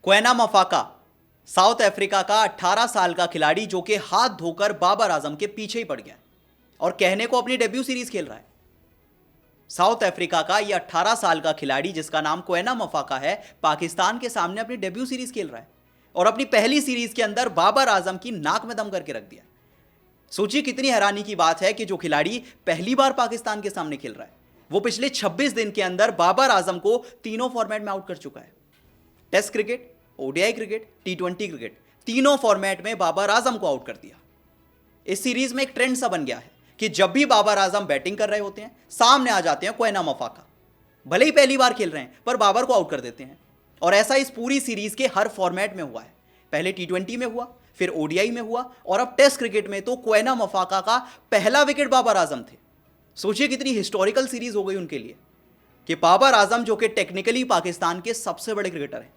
Kwena Maphaka south Africa का 18 साल का खिलाड़ी जो कि हाथ धोकर बाबर आजम के पीछे ही पड़ गया और कहने को अपनी डेब्यू सीरीज खेल रहा है। साउथ अफ्रीका का यह 18 साल का खिलाड़ी जिसका नाम क्वेना मफाका है, पाकिस्तान के सामने अपनी डेब्यू सीरीज खेल रहा है और अपनी पहली सीरीज के अंदर बाबर आजम की नाक में दम करके रख दिया। सोचिए कितनी हैरानी की बात है कि जो खिलाड़ी पहली बार पाकिस्तान के सामने खेल रहा है वो पिछले 26 दिन के अंदर बाबर आजम को तीनों फॉर्मेट में आउट कर चुका है। टेस्ट क्रिकेट, ओडीआई क्रिकेट, टी20 क्रिकेट, तीनों फॉर्मेट में बाबर आजम को आउट कर दिया। इस सीरीज में एक ट्रेंड सा बन गया है कि जब भी बाबर आजम बैटिंग कर रहे होते हैं सामने आ जाते हैं क्वेना मफाका। भले ही पहली बार खेल रहे हैं पर बाबर को आउट कर देते हैं और ऐसा इस पूरी सीरीज के हर फॉर्मेट में हुआ है। पहले टी20 में हुआ, फिर ओडीआई में हुआ और अब टेस्ट क्रिकेट में तो क्वेना मफाका का पहला विकेट बाबर आजम थे। सोचिए कितनी हिस्टोरिकल सीरीज हो गई उनके लिए कि बाबर आजम जो कि टेक्निकली पाकिस्तान के सबसे बड़े क्रिकेटर हैं,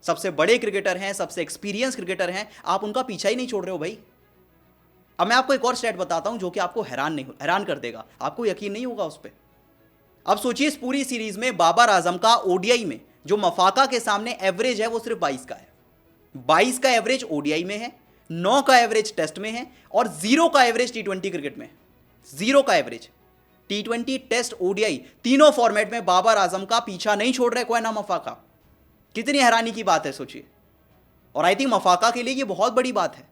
सबसे बड़े क्रिकेटर हैं, सबसे एक्सपीरियंस क्रिकेटर हैं, आप उनका पीछा ही नहीं छोड़ रहे हो भाई। अब मैं आपको एक और स्टैट बताता हूं जो कि आपको हैरान कर देगा, आपको यकीन नहीं होगा उस पर। अब सोचिए इस पूरी सीरीज में बाबर आजम का ओडीआई में जो मफाका के सामने एवरेज है वो सिर्फ 22 का है। 22 का एवरेज ओडीआई में है, 9 का एवरेज टेस्ट में है और 0 का एवरेज टी20 क्रिकेट में है। 0 का एवरेज टी20, टेस्ट, ओडीआई तीनों फॉर्मेट में बाबर आजम का पीछा नहीं छोड़ रहे क्वेना मफाका। कितनी हैरानी की बात है सोचिए। और आई थिंक मफाका के लिए ये बहुत बड़ी बात है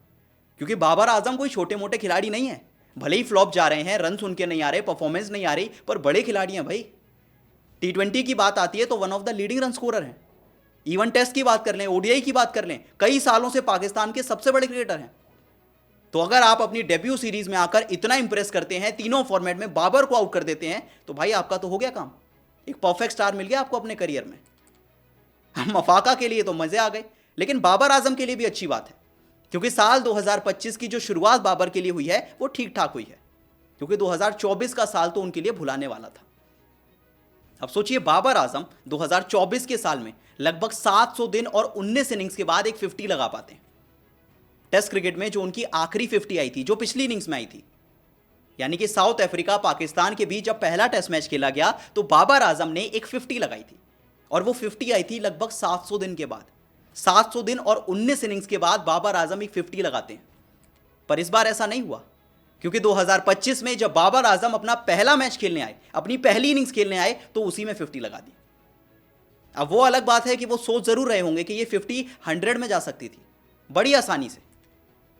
क्योंकि बाबर आजम कोई छोटे मोटे खिलाड़ी नहीं है। भले ही फ्लॉप जा रहे हैं, रन उनके नहीं आ रहे, परफॉर्मेंस नहीं आ रही, पर बड़े खिलाड़ी हैं भाई। टी20 की बात आती है तो one of the leading run scorer हैं। इवन टेस्ट की बात कर लें, ओडीआई की बात कर लें, कई सालों से पाकिस्तान के सबसे बड़े क्रिकेटर हैं। तो अगर आप अपनी डेब्यू सीरीज में आकर इतना इंप्रेस करते हैं, तीनों फॉर्मेट में बाबर को आउट कर देते हैं, तो भाई आपका तो हो गया काम। एक परफेक्ट स्टार मिल गया आपको अपने करियर में। मफाका के लिए तो मजे आ गए, लेकिन बाबर आजम के लिए भी अच्छी बात है क्योंकि साल 2025 की जो शुरुआत बाबर के लिए हुई है वो ठीक ठाक हुई है क्योंकि 2024 का साल तो उनके लिए भुलाने वाला था। अब सोचिए बाबर आजम 2024 के साल में लगभग 700 दिन और 19 इनिंग्स के बाद एक 50 लगा पाते हैं। टेस्ट क्रिकेट में जो उनकी आखिरी 50 आई थी, जो पिछली इनिंग्स में आई थी, यानी कि साउथ अफ्रीका पाकिस्तान के बीच जब पहला टेस्ट मैच खेला गया तो बाबर आजम ने एक 50 लगाई थी और वो 50 आई थी लगभग 700 दिन के बाद। 700 दिन और 19 इनिंग्स के बाद बाबर आजम एक 50 लगाते हैं। पर इस बार ऐसा नहीं हुआ क्योंकि 2025 में जब बाबर आजम अपना पहला मैच खेलने आए, अपनी पहली इनिंग्स खेलने आए, तो उसी में 50 लगा दी। अब वो अलग बात है कि वो सोच जरूर रहे होंगे कि ये 50 100 में जा सकती थी बड़ी आसानी से।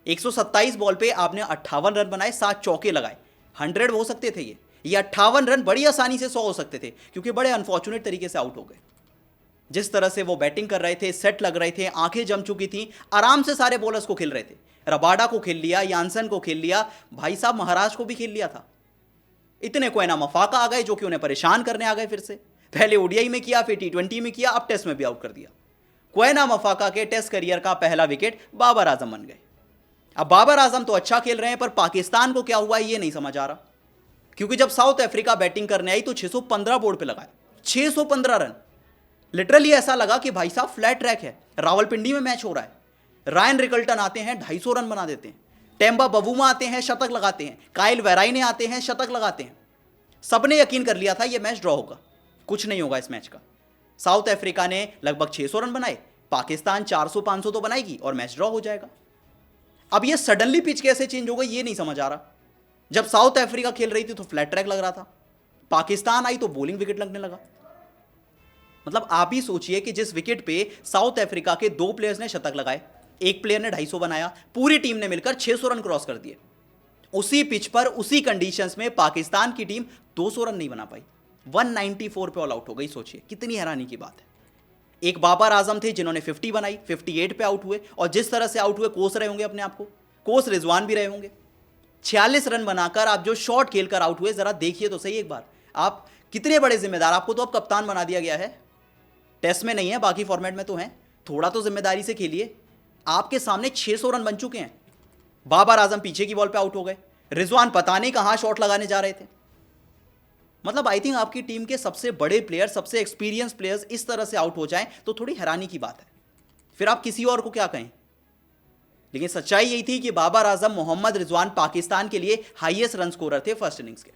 127 बॉल पे आपने 58 रन बनाए, 7 चौके लगाए, 100 हो सकते थे। ये 58 रन बड़ी आसानी से 100 हो सकते थे क्योंकि बड़े अनफॉर्चुनेट तरीके से आउट हो गए। जिस तरह से वो बैटिंग कर रहे थे, सेट लग रहे थे, आंखें जम चुकी थी, आराम से सारे बॉलर्स को खेल रहे थे। रबाडा को खेल लिया, यानसन को खेल लिया, भाई साहब महाराज को भी खेल लिया था। इतने क्वेना मफाका आ गए जो कि उन्हें परेशान करने आ गए फिर से। पहले ओडीआई में किया, फिर टी20 में किया, अब टेस्ट में भी आउट कर दिया। क्वेना मफाका के टेस्ट करियर का पहला विकेट बाबर आजम बन गए। अब बाबर आजम तो अच्छा खेल रहे हैं पर पाकिस्तान को क्या हुआ ये नहीं समझ आ रहा क्योंकि जब साउथ अफ्रीका बैटिंग करने आई तो 615 बोर्ड पे लगाए, 615 रन। लिटरली ऐसा लगा कि भाई साहब फ्लैट ट्रैक है, रावलपिंडी में मैच हो रहा है। रायन रिकल्टन आते हैं, 250 रन बना देते हैं। टेम्बा बवूमा आते हैं, शतक लगाते हैं। काइल वेराइने आते हैं, शतक लगाते हैं। सबने यकीन कर लिया था ये मैच ड्रॉ होगा, कुछ नहीं होगा इस मैच का। साउथ अफ्रीका ने लगभग 600 रन बनाए, पाकिस्तान 400-500 तो बनाएगी और मैच ड्रॉ हो जाएगा। अब ये सडनली पिच कैसे चेंज हो गई ये नहीं समझ आ रहा। जब साउथ अफ्रीका खेल रही थी तो फ्लैट ट्रैक लग रहा था, पाकिस्तान आई तो बॉलिंग विकेट लगने लगा। मतलब आप ही सोचिए कि जिस विकेट पे साउथ अफ्रीका के 2 प्लेयर्स ने शतक लगाए, एक प्लेयर ने 250 बनाया, पूरी टीम ने मिलकर 600 रन क्रॉस कर दिए। उसी पिच पर, उसी कंडीशंस में पाकिस्तान की टीम 200 रन नहीं बना पाई, 194 पे ऑल आउट हो गई। सोचिए कितनी हैरानी की बात है। एक बाबर आजम थे जिन्होंने 50 बनाई, 58 पे आउट हुए और जिस तरह से आउट हुए कोस रहे होंगे अपने आप को, कोस रिजवान भी रहे होंगे। 46 रन बनाकर आप जो शॉट खेलकर आउट हुए, जरा देखिए तो सही एक बार, आप कितने बड़े जिम्मेदार। आपको तो अब कप्तान बना दिया गया है, टेस्ट में नहीं है, बाकी फॉर्मेट में तो हैं। थोड़ा तो जिम्मेदारी से खेलिए। आपके सामने 600 रन बन चुके हैं। बाबर आजम पीछे की बॉल पे आउट हो गए, रिजवान पता नहीं कहां शॉट लगाने जा रहे थे। मतलब आई थिंक आपकी टीम के सबसे बड़े प्लेयर, सबसे एक्सपीरियंस प्लेयर्स इस तरह से आउट हो जाएं तो थोड़ी हैरानी की बात है। फिर आप किसी और को क्या कहें। लेकिन सच्चाई यही थी कि बाबर आजम, मोहम्मद रिजवान पाकिस्तान के लिए हाईएस्ट रन स्कोरर थे फर्स्ट इनिंग्स के।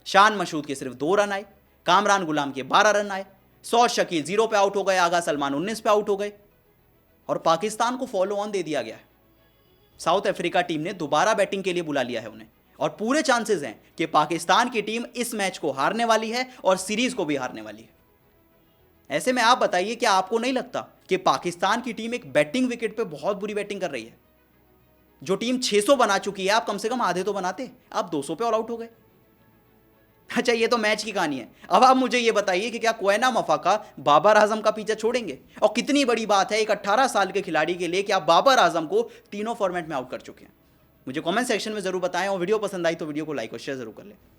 शान मशहूद के सिर्फ 2 रन आए, कामरान गुलाम के 12 रन आए, सौद शकील 0 पे आउट हो गए, आगा सलमान 19 पे आउट हो गए। और पाकिस्तान को फॉलो ऑन दे दिया गया है। साउथ अफ्रीका टीम ने दोबारा बैटिंग के लिए बुला लिया है उन्हें, और पूरे चांसेस हैं कि पाकिस्तान की टीम इस मैच को हारने वाली है और सीरीज को भी हारने वाली है। ऐसे में आप बताइए, क्या आपको नहीं लगता कि पाकिस्तान की टीम एक बैटिंग विकेट पे बहुत बुरी बैटिंग कर रही है? जो टीम 600 बना चुकी है, आप कम से कम आधे तो बनाते, आप 200 पे ऑल आउट हो गए। अच्छा, ये तो मैच की कहानी है। अब आप मुझे ये बताइए कि क्या क्वेना मफाका बाबर आजम का पीछा छोड़ेंगे? और कितनी बड़ी बात है एक 18 साल के खिलाड़ी के लिए कि आप बाबर आजम को तीनों फॉर्मेट में आउट कर चुके हैं। मुझे कमेंट सेक्शन में जरूर बताएं, और वीडियो पसंद आई तो वीडियो को लाइक और शेयर जरूर कर लें।